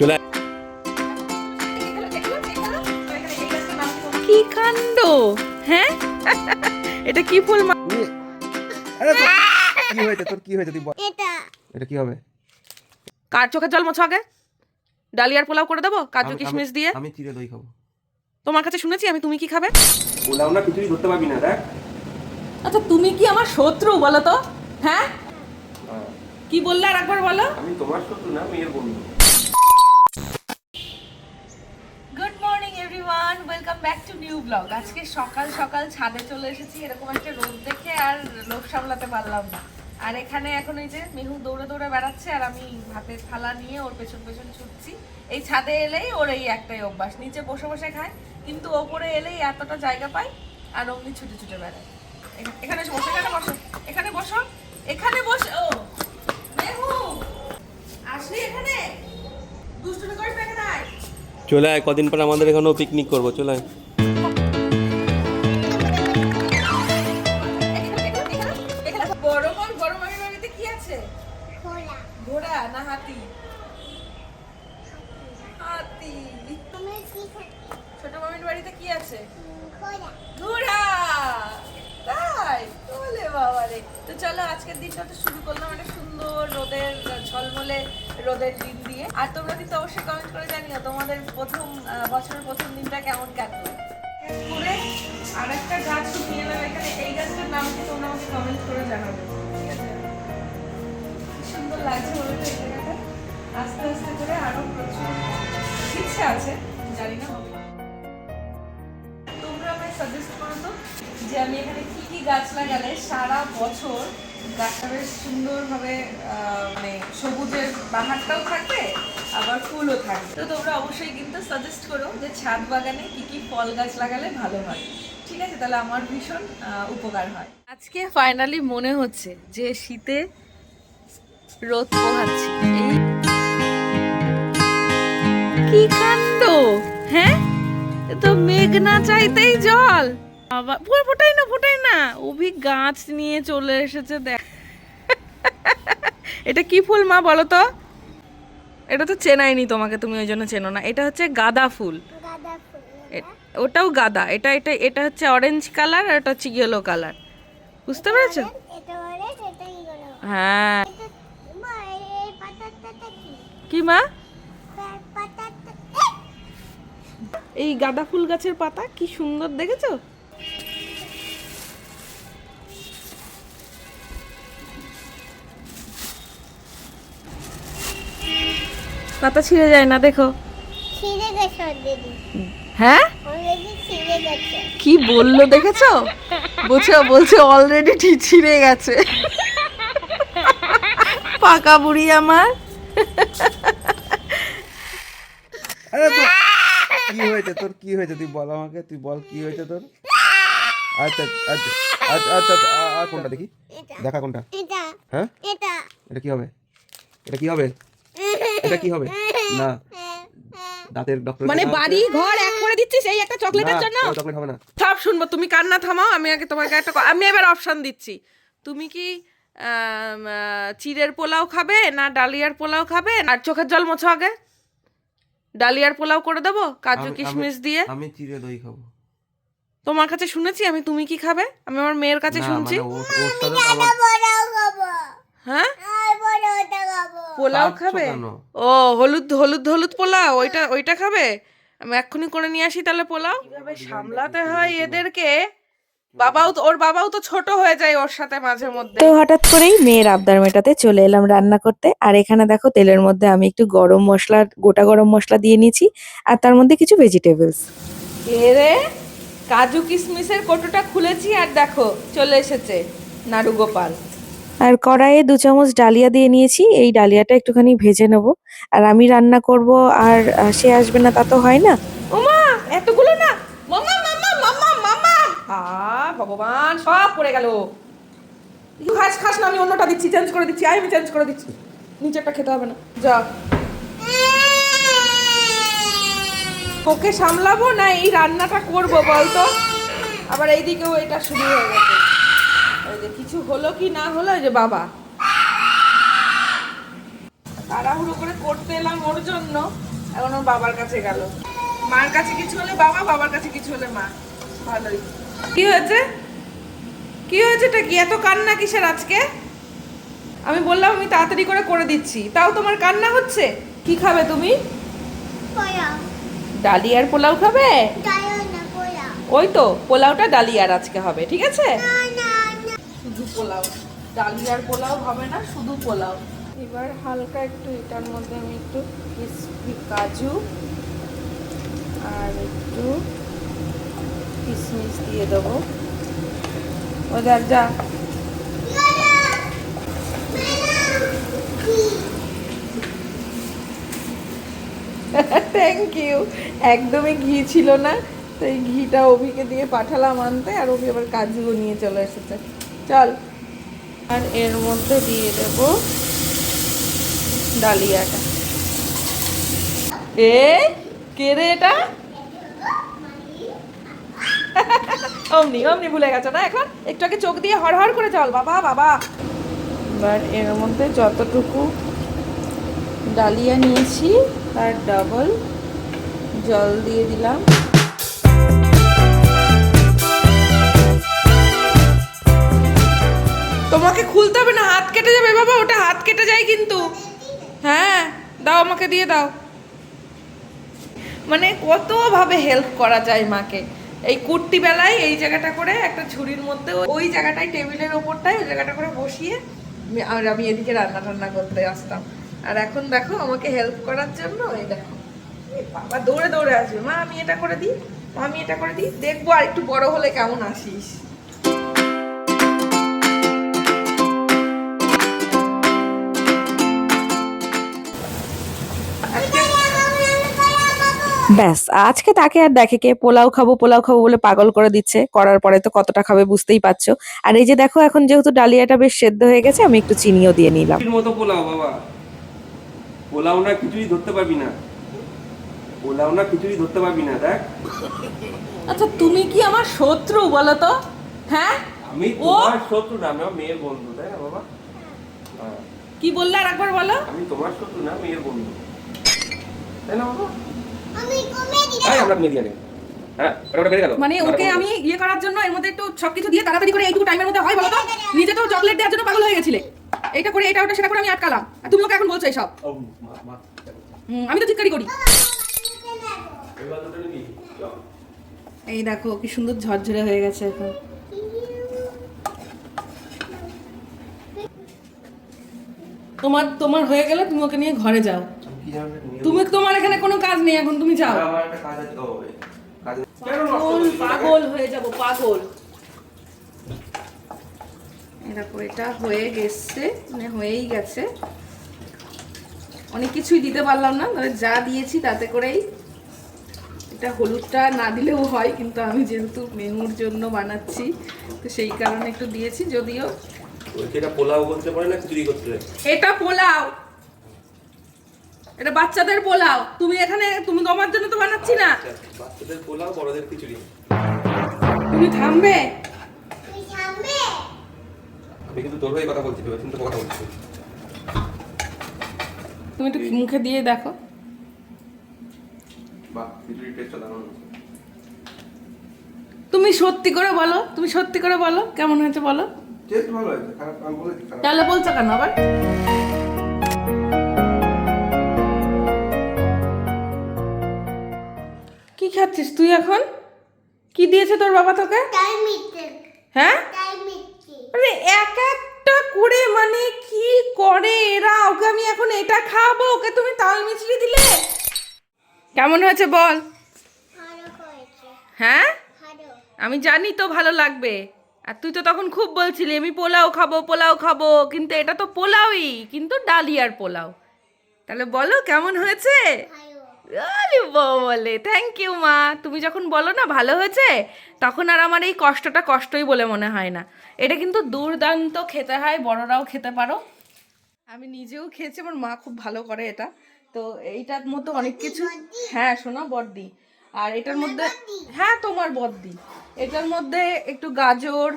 চলে কি কাণ্ড, হ্যাঁ? এটা কি ফুল? আরে কি হয়েছে তোর, কি হয়েছে তুই বল। এটা কি হবে? কার চোখের জল মোছো আগে। ডালিয়ার পোলাও করে দেবো কাজু কিশমিশ দিয়ে। আমি চিড়ে দই খাবো। তোমার কাছে শুনেছি আমি, তুমি কি খাবে? পোলাও না খিচুড়ি ধরতে পারবি না, দেখ। আচ্ছা তুমি কি আমার শত্রু বলো তো, হ্যাঁ? কি বললে আর একবার বলো। আমি তোমার শত্রু না, মেয়ের বন্ধু। Good morning everyone, welcome back to new blog. আজকে সকাল সকাল ছাদে চলে এসেছি, এরকম একটা রোদ দেখে আর লোভ সামলাতে পারলাম না। আর এখানে এখন এই যে মেহু দৌড়ে দৌড়ে বেড়াচ্ছে আর আমি ভাতের থালা নিয়ে ওর পেছন পেছন ছুটছি। এই ছাদে এলেই ওর এই একটাই অভ্যাস, নিচে বসে বসে খায়, কিন্তু ওপরে এলেই এতটা জায়গা পায় আর অমনি ছুটে ছুটে বেড়ায়। এখানে বসো, এখানে বসো, এখানে বসো, এখানে বসো। ও মেহু আসলি এখানে দুষ্টুমি করিস না, এখানে আয়। চলে আয়, কদিন পর আমাদের এখানেও পিকনিক করবো, চলে আয়। বড় মামির বাড়িতে কি আছে? ঘোড়া না হাতি? হাতি। ছোট মামির বাড়িতে কি আছে? ঘোড়া। তাই বলে বাবা রে। তো চলো আজকের দিনটা তো শুরু করলাম একটা সুন্দর রোদের ঝলমলে রোদের দিন দিয়ে। আর তোমরা কিন্তু অবশ্যই কমেন্ট করে জানিও তোমাদের প্রথম বছরের প্রথম দিনটা কেমন কাটলো। করে আর একটা গাছ নিয়ে এলাম এখানে, এই গাছটার নাম কি তোমরা আমাকে কমেন্ট করে জানাবে, ঠিক আছে? সুন্দর লাগছে বলে তো এই জায়গাটা। আস্তে আস্তে করে আরো প্রচুর ইচ্ছা আছে, জানি না হবে। তোমরা আমায় সাজেস্ট করো তো যে আমি এখানে কি কি গাছ লাগালে সারা বছর গাছটা বেশ সুন্দরভাবে মানে সবুজের বাহারটাও থাকবে আবার ফুলও থাকবে। তো তোমরা অবশ্যই কিন্তু সাজেস্ট করো যে ছাদ বাগানে কি কি ফল গাছ লাগালে ভালো হয়, ঠিক আছে? তাহলে আমার ভীষণ উপকার হয়। আজকে ফাইনালি মনে হচ্ছে যে শীতে রোদ পোহাচ্ছি। কি কাণ্ড, হ্যাঁ? তো মেঘ না চাইতেই জল। আবার ফোটাই না অভি গাছ নিয়ে চলে এসেছে, দেখ। এটা কি ফুল মা বলো তো? এটা তো চেনাইনি তোমাকে, তুমি ওই জন্য চেনো না। এটা হচ্ছে গাঁদা ফুল। ওটাও গাঁদা, এটা এটা এটা হচ্ছে অরেঞ্জ কালার আর এটা হচ্ছে ইয়েলো কালার, বুঝতে পেরেছো? হ্যাঁ। কি মা? এই গাঁদা ফুল গাছের পাতা কি সুন্দর, দেখেছো? পাতা ছিঁড়ে যায় না, দেখো। হ্যাঁ কি বললো দেখেছো? বলছে অলরেডি ছিঁড়ে গেছে। পাকা বুড়ি আমার। আরে কি হয়েছে তোর, কি হয়েছে তুই বল আমাকে, তুই বল কি হয়েছে তোর। আচ্ছা আচ্ছা আচ্ছা আচ্ছা আর কোনটা দেখি, দেখা কোনটা। হ্যাঁ এটা কি হবে? এটা কি হবে? এটা কি হবে? না দাঁতের ডক্টর মানে বাড়ি ঘর এক করে দিচ্ছিস এই একটা চকলেটের জন্য? চকলেট হবে না। সব শুনবো, তুমি কান্না থামাও। আমি আগে তোমাকে আমি এবার অপশন দিচ্ছি। তুমি কি চিড়ের পোলাও খাবে না ডালিয়ার পোলাও খাবে? আর চোখের জল মোছো আগে। ডালিয়ার পোলাও করে দেবো কাজু কিশমিশ দিয়ে। আমি চিড়ে দই খাবো। তোমার কাছে শুনেছি আমি, তুমি কি খাবে? আমি আমার মেয়ের কাছে শুনছি। হ্যাঁ পোলাও খাবে? ও হলুদ হলুদ হলুদ পোলাও, ওইটা খাবে? আমি এক্ষুনি করে নিয়ে আসি তাহলে পোলাও। কিভাবে সামলাতে হয় এদেরকে। ওর বাবাও তো ছোট হয়ে যায় ওর সাথে মাঝে মধ্যে। তো হঠাৎ করেই মেয়ের আবদার মেটাতে চলে এলাম রান্না করতে। আর এখানে দেখো তেলের মধ্যে আমি একটু গোটা গরম মশলা দিয়ে নিয়েছি আর তার মধ্যে কিছু ভেজিটেবলস। রে কাজু কিশমিশের কৌটোটা খুলেছি আর দেখো চলে এসেছে নাড়ু গোপাল। আর কড়াইয়ে 2 চামচ ডালিয়া দিয়ে নিয়েছি, এই ডালিয়াটা একটুখানি ভেজে নেব। আর আমি রান্না করব আর সে আসবে না তা তো হয় না। ওমা এতগুলো না, মামা মামা মামা মামা। ভগবান সব পড়ে গেল। খাস না, আমি অন্যটা দিচ্ছি, চেঞ্জ করে দিচ্ছি। আমি চেঞ্জ করে দিচ্ছি, নিচেরটা খেতে হবে না, যা। ওকে সামলাবো না এই রান্নাটা করবো বলতো? আবার এইদিকেও এটা শুরু হয়ে গেছে। এই যে কিছু হলো কি না হলো, এই যে বাবা তাড়াহুড়ো করে করতে এলাম ওর জন্য, এখন ওর বাবার কাছে গেল। মার কাছে কিছু হলে বাবা, বাবার কাছে কিছু হলে মা। ভালোই। কি হয়েছে? কি হয়েছে? এটা কি এত কান্না কিসের আজকে? আমি বললাম আমি তাড়াতাড়ি করে করে দিচ্ছি, তাও তোমার কান্না হচ্ছে। কি খাবে তুমি? ডালিয়ার পোলাও খাবে? ওই তো পোলাওটা ডালিয়ার আজকে হবে, ঠিক আছে? শুধু পোলাও, ডালিয়ার পোলাও হবে না, শুধু পোলাও। এবার হালকা একটু এটার মধ্যে আমি একটু ক্রিসপি কাজু আর একটু কিশমিশ দিয়ে দেবো। ও দেখ যা, থ্যাংক ইউ। একদমই ঘি ছিল না, তো এই ঘিটা অভিকে দিয়ে পাঠালাম আনতে, আর অভি আবার কাজুও নিয়ে চলে এসেছে। চল, আর এর মধ্যে দিয়ে দেব ডালিয়াটা। এ কে রে এটা? অমনি অমনি ভুলে গেছো না এখন? একটু আগে চোখ দিয়ে হড়হড় করে চল, বাবা বাবা। এবার এর মধ্যে যতটুকু ডালিয়া নিয়েছি তার ডাবল জল দিয়ে দিলাম। তোমাকে খুলতে হবে না, হাত কেটে যাবে বাবা, ওটা হাত কেটে যায় কিন্তু। হ্যাঁ দাও, আমাকে দিয়ে দাও। মানে কতভাবে হেল্প করা যায় মাকে। এই কুর্তি বেলায় এই জায়গাটা করে একটা ঝুড়ির মধ্যে ওই জায়গাটায় টেবিলের ওপরটায় ওই জায়গাটা করে বসিয়ে আমি এদিকে রান্না টান্না করতে আসতাম। আর এখন দেখো আমাকে হেল্প করার জন্য এই দেখো বাবা দৌড়ে দৌড়ে আসবে, মা আমি এটা করে দিই, মা আমি এটা করে দিই, দেখবো আর একটু বড় হলে কেমন আসিস। ব্যাস, আজকে তাকে আর দেখে কে, পোলাও খাবো পোলাও খাবো বলে পাগল করে দিচ্ছে। করার পরে তো কতটা খাবে বুঝতেই পারছো। আর এই যে দেখো এখন যেহেতু ডালিয়াটা বেশ সেদ্ধ হয়ে গেছে, আমি একটু চিনিও দিয়ে নিলাম। খিচুড়ির মতো পোলাও বাবা, পোলাও না খিচুড়ি ধরতে পারবি না, পোলাও না খিচুড়ি ধরতে পারবি না। দেখ, আচ্ছা তুমি কি আমার শত্রু বলো তো? হ্যাঁ আমি তোমার শত্রু না, আমি আমার মেয়ের বন্ধু, তাই না বাবা? হ্যাঁ। কি বললে আর একবার বলো? আমি তোমার শত্রু না, মেয়ের বন্ধু, তাই না বাবা? তাই আমরা মেয়ে দিয়ে নেই। হ্যাঁ, ওটা বেড়ে গেল। মানে ওকে আমি ইয়ে করার জন্য এর মধ্যে একটু সবকিছু দিয়ে তাড়াতাড়ি করে এইটুকু টাইমের মধ্যে হয় বলো তো? নিজে তো চকলেট দেওয়ার জন্য পাগল হয়ে গেছিলে, এইটা করে এটা ওটা সেটা করে আমি আটকালাম, আর তুমি ওকে এখন বলছো এইসব। ও মা মা, আমি তো চিৎকারি করি। এবার তো নিবি। চল। এই দেখো কি সুন্দর ঝরঝরে হয়ে গেছে এখন। তোমার তোমার হয়ে গেলে তুমি ওকে নিয়ে ঘরে যাও। কি জানো তুমি তোমার এখানে কোনো কাজ নেই এখন, তুমি যাও। আমার একটা কাজ আছে। ও কাজ কেন পাগল পাগল হয়ে যাব, পাগল। দেখো এটা হয়ে গেছে, মানে হয়েই গেছে। অনেক কিছুই দিতে পারলাম না, তবে যা দিয়েছি তাতে করেই। এটা হলুদটা না দিলেও হয়, কিন্তু আমি যেহেতু মেনুর জন্য বানাচ্ছি তো সেই কারণে একটু দিয়েছি। যদিও এটা পোলাও করতে পারে না, খিচুড়ি করতে পারে। এটা পোলাও, এটা বাচ্চাদের পোলাও। তুমি এখানে তুমি তোমার জন্য তো বানাচ্ছি না। বাচ্চাদের পোলাও, বড়দের খিচুড়ি। তুমি থামবে? আমি কিন্তু তোর হয়ে কথা বলছি, ভেবে চিন্তে কথা বলছি। তুমি একটু মুখে দিয়ে দেখো। বাহ, খিচুড়ির টেস্টটা দারুণ হয়েছে। তুমি সত্যি করে বলো, তুমি সত্যি করে বলো কেমন হয়েছে বলো। টেস্ট ভালো হয়েছে, খারাপ আমি বলেছি খারাপ। তাহলে বলছো কেন আবার? কি খাচ্ছিস তুই এখন? কি দিয়েছে তোর বাবা তোকে? হ্যাঁ, মানে এক একটা করে, মানে কি করে এরা। ওকে আমি এখন এটা খাবো, ওকে তুমি তাল মিছরি দিলে। কেমন হয়েছে বল? হ্যাঁ আমি জানি তো ভালো লাগবে। আর তুই তো তখন খুব বলছিলি আমি পোলাও খাবো পোলাও খাবো, কিন্তু এটা তো পোলাওই, কিন্তু ডালিয়ার পোলাও। তাহলে বলো কেমন হয়েছে? আরে বলে থ্যাংক ইউ মা। তুমি যখন বলো না ভালো হয়েছে, তখন আর আমার এই কষ্টটা কষ্টই বলে মনে হয় না। এটা কিন্তু দুর্দান্ত খেতে হয়, বড়রাও খেতে পারো। আমি নিজেও খেয়েছি, আমার মা খুব ভালো করে এটা। তো এইটার মধ্যে অনেক কিছু, হ্যাঁ শোনো বড়দি, আর এটার মধ্যে, হ্যাঁ তোমার বড়দি, এটার মধ্যে একটু গাজর,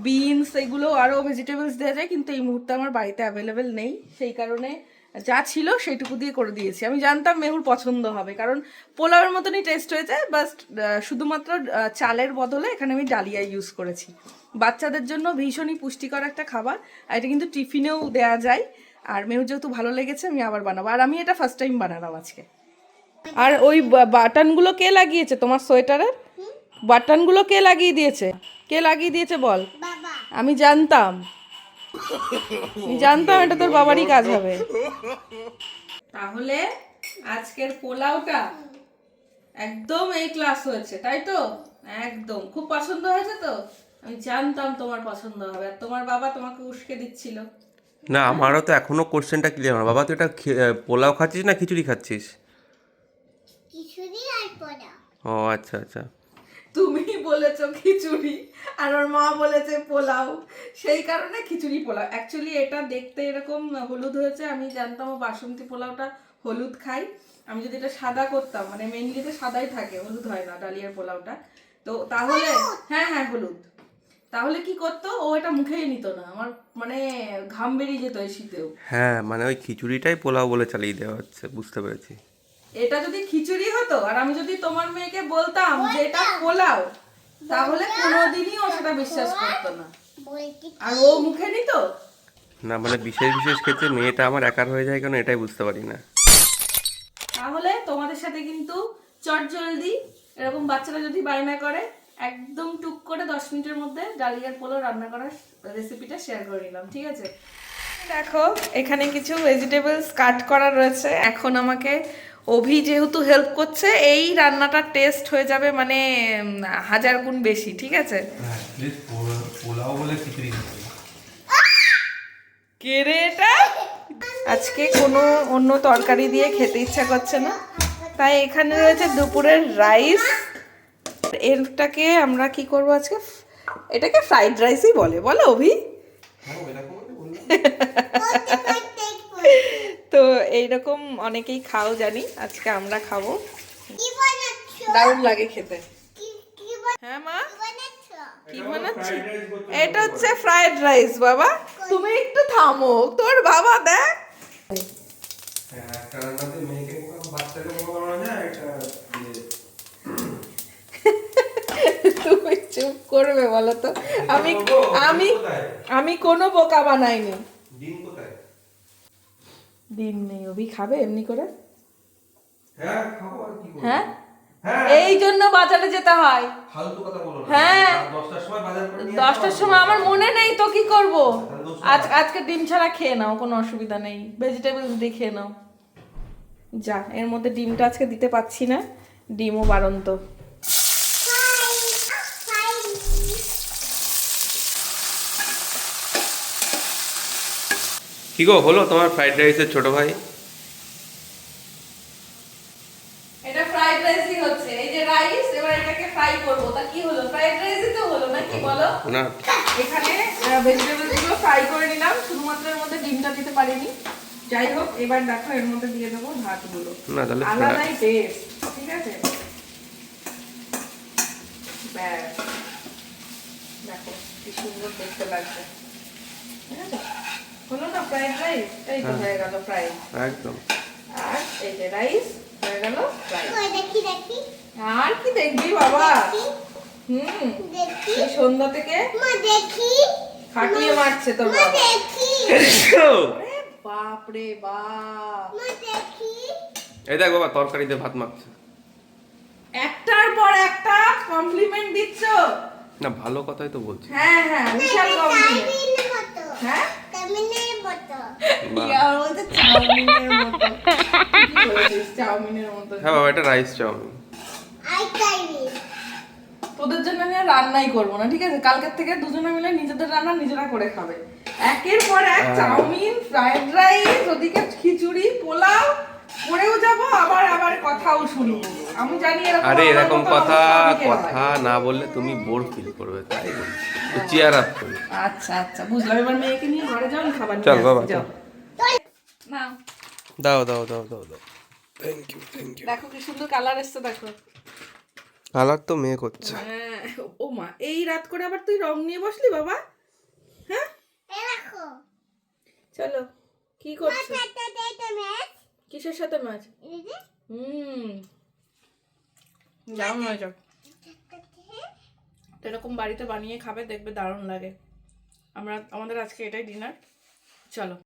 বিনস, এগুলো আরও ভেজিটেবলস দেওয়া যায়, কিন্তু এই মুহূর্তে আমার বাড়িতে অ্যাভেলেবেল নেই, সেই কারণে যা ছিল সেইটুকু দিয়ে করে দিয়েছি। আমি জানতাম মেহুর পছন্দ হবে, কারণ পোলাওয়ের মতনই টেস্ট হয়েছে, বাস শুধুমাত্র চালের বদলে এখানে আমি ডালিয়া ইউজ করেছি। বাচ্চাদের জন্য ভীষণই পুষ্টিকর একটা খাবার, আর এটা কিন্তু টিফিনেও দেওয়া যায়। আর মেহুর যেহেতু ভালো লেগেছে আমি আবার বানাবো, আর আমি এটা ফার্স্ট টাইম বানালাম আজকে। আর ওই বাটনগুলো কে লাগিয়েছে তোমার সোয়েটারের? বাটনগুলো কে লাগিয়ে দিয়েছে? কে লাগিয়ে দিয়েছে বল? আমি জানতাম, আমি জানতাম এটা তোর বাবারই কাজ হবে। তাহলে আজকের পোলাওটা একদম এই ক্লাস হয়েছে, তাই তো? একদম খুব পছন্দ হয়েছে তো? আমি জানতাম তোমার পছন্দ হবে, আর তোমার বাবা তোমাকে উস্কে দিচ্ছিল। না, আমারও তো এখনো কোশ্চেনটা ক্লিয়ার না বাবা, তুই এটা পোলাও খাচ্ছিস না খিচুড়ি খাচ্ছিস? ও আচ্ছা আচ্ছা। তুমি বলেছো খিচুড়ি আর ওর মা বলেছে পোলাও, সেই কারণে খিচুড়ি পোলাও। অ্যাকচুয়ালি এটা দেখতে এরকম হলুদ হয়েছে, আমি জানতাম ও বাসন্তী পোলাওটা হলুদ খাই। আমি যদি এটা সাদা করতাম, মানে মেনলি তো সাদাই থাকে, হলুদ হয় না ডালিয়ার পোলাওটা, তো তাহলে হ্যাঁ হ্যাঁ হলুদ, তাহলে কি করতো ও এটা মুখেই নিত না, আমার মানে ঘাম বেরিয়ে যেত এই শীতেও। হ্যাঁ মানে ওই খিচুড়িটাই পোলাও বলে চালিয়ে দেওয়া হচ্ছে, বুঝতে পেরেছি। এটা যদি খিচুড়ি হতো আর আমি যদি তোমার মেয়েকে বলতাম যে এটা পোলাও, তাহলে কোনোদিনই ও সেটা বিশ্বাস করতো না, আর ও মুখে নিত। না মানে বিশেষ বিশেষ ক্ষেত্রে মেয়েটা আমার একার হয়ে যায় কেন এটাই বুঝতে পারি না। তাহলে তোমাদের সাথে কিন্তু চটজলদি এরকম বাচ্চারা যদি বায়না করে, একদম টুক করে 10 মিনিটের মধ্যে ডালিয়ার পোলাও রান্না করার রেসিপিটা শেয়ার করে নিলাম, ঠিক আছে? দেখো এখানে কিছু ভেজিটেবলস কাট করা রয়েছে। এখন আমাকে অভি যেহেতু হেল্প করছে, এই রান্নাটার টেস্ট হয়ে যাবে মানে 1000 গুণ বেশি, ঠিক আছে? পোলাও বলে খিচুড়ি কে রে এটা? আজকে কোনো অন্য তরকারি দিয়ে খেতে ইচ্ছা করছে না, তাই এখানে রয়েছে দুপুরের রাইস। এরটাকে আমরা কি করব আজকে? এটাকে ফ্রাইড রাইসই বলে, বলো অভি? তো এইরকম অনেকেই খাও জানি, আজকে আমরা খাবো, দারুণ লাগে খেতে। হ্যাঁ মা, কি বানাচ্ছি? এটা হচ্ছে ফ্রাইড রাইস বাবা। তুমি একটু থামো, তোর বাবা দেখ। তুমি চুপ করবে বলো তো? আমি আমি আমি কোনো বোকা বানাইনি। দিন নেই, অভি খাবে এমনি করে? হ্যাঁ, এই জন্য বাজারে যেতে হয়। হ্যাঁ 10টার সময় আমার মনে নেই তো কি করব? আজকে ডিম ছাড়া খেয়ে নাও, কোনো অসুবিধা নেই, ভেজিটেবলস দিয়ে খেয়ে নাও। যা, এর মধ্যে ডিমটা আজকে দিতে পাচ্ছি না, ডিমও বাড়ন্ত। কি গো হলো তোমার ফ্রাইড রাইসের ছোট ভাই? এটা ফ্রাইড রাইসই হচ্ছে, এই যে রাইস, এবার এটাকে ফ্রাই করব, তা কি হলো? ফ্রাইড রাইসই তো হলো নাকি বলো? না এখানে ভেজিটেবলস গুলো ফ্রাই করে নিলাম, শুধুমাত্র এর মধ্যে ডিমটা দিতে পারিনি। যাই হোক, এবার দেখো এর মধ্যে দিয়ে দেবো ভাতগুলো, না তাহলে আলাদাই টেস্ট, ঠিক আছে? ব্যাস, দেখো কি সুন্দর দেখতে লাগছে, ঠিক আছে? হলো না ফ্রাইড রাইস? এই তো হয়ে গেল ফ্রাই একদম। আর এই যে রাইস হয়ে গেল ফ্রাই। আর কি দেখবি বাবা? এই সন্ধ্যা থেকে খাটিয়ে মারছে তোর বাবা। আরে বাপ রে বাপ, এই দেখ বাবা তরকারিতে ভাত মাখছে। একটার পর একটা কমপ্লিমেন্ট দিচ্ছ। না ভালো কথাই তো বলছি। হ্যাঁ হ্যাঁ, বিশাল কমপ্লিমেন্ট। হ্যাঁ আর বলতে চাউমিনের মতো। কি বলেছিস চাউমিনের মতো? হ্যাঁ বাবা এটা রাইস চাউমিন। তোদের জন্য আমি আর রান্নাই করবো না, ঠিক আছে? কালকের থেকে দুজনে মিলে নিজেদের রান্না নিজেরা করে খাবে। একের পর এক চাউমিন, ফ্রাইড রাইস, ওদিকে খিচুড়ি, পোলাও করেও যাব, আবার কথাও শুনবো। আমি জানি এরকম, আরে আমার এরকম মতো কথা অনেকের হয়। কথা না বললে তুমি বোর ফিল করবে, তাই বলছি চেয়ার আপ করবে। আচ্ছা আচ্ছা বুঝলাম, এবার মেয়েকে নিয়ে ঘরে যাও, খাবার নিয়ে চল বাবা, আসছি, যাও। নাও, দাও দাও দাও দাও দাও। Thank you thank you. দেখো কি সুন্দর কালার এসছে, দেখো। কালার তো মেয়ে করছে। হ্যাঁ, ও মা, এই রাত করে আবার তুই রং নিয়ে বসলি বাবা? হ্যাঁ চলো কি করছো? কিসের সাথে ম্যাচ? দারুণ হয়েছে। তো এরকম বাড়িতে বানিয়ে খাবে, দেখবে দারুণ লাগে। আমাদের আজকে এটাই ডিনার। চলো।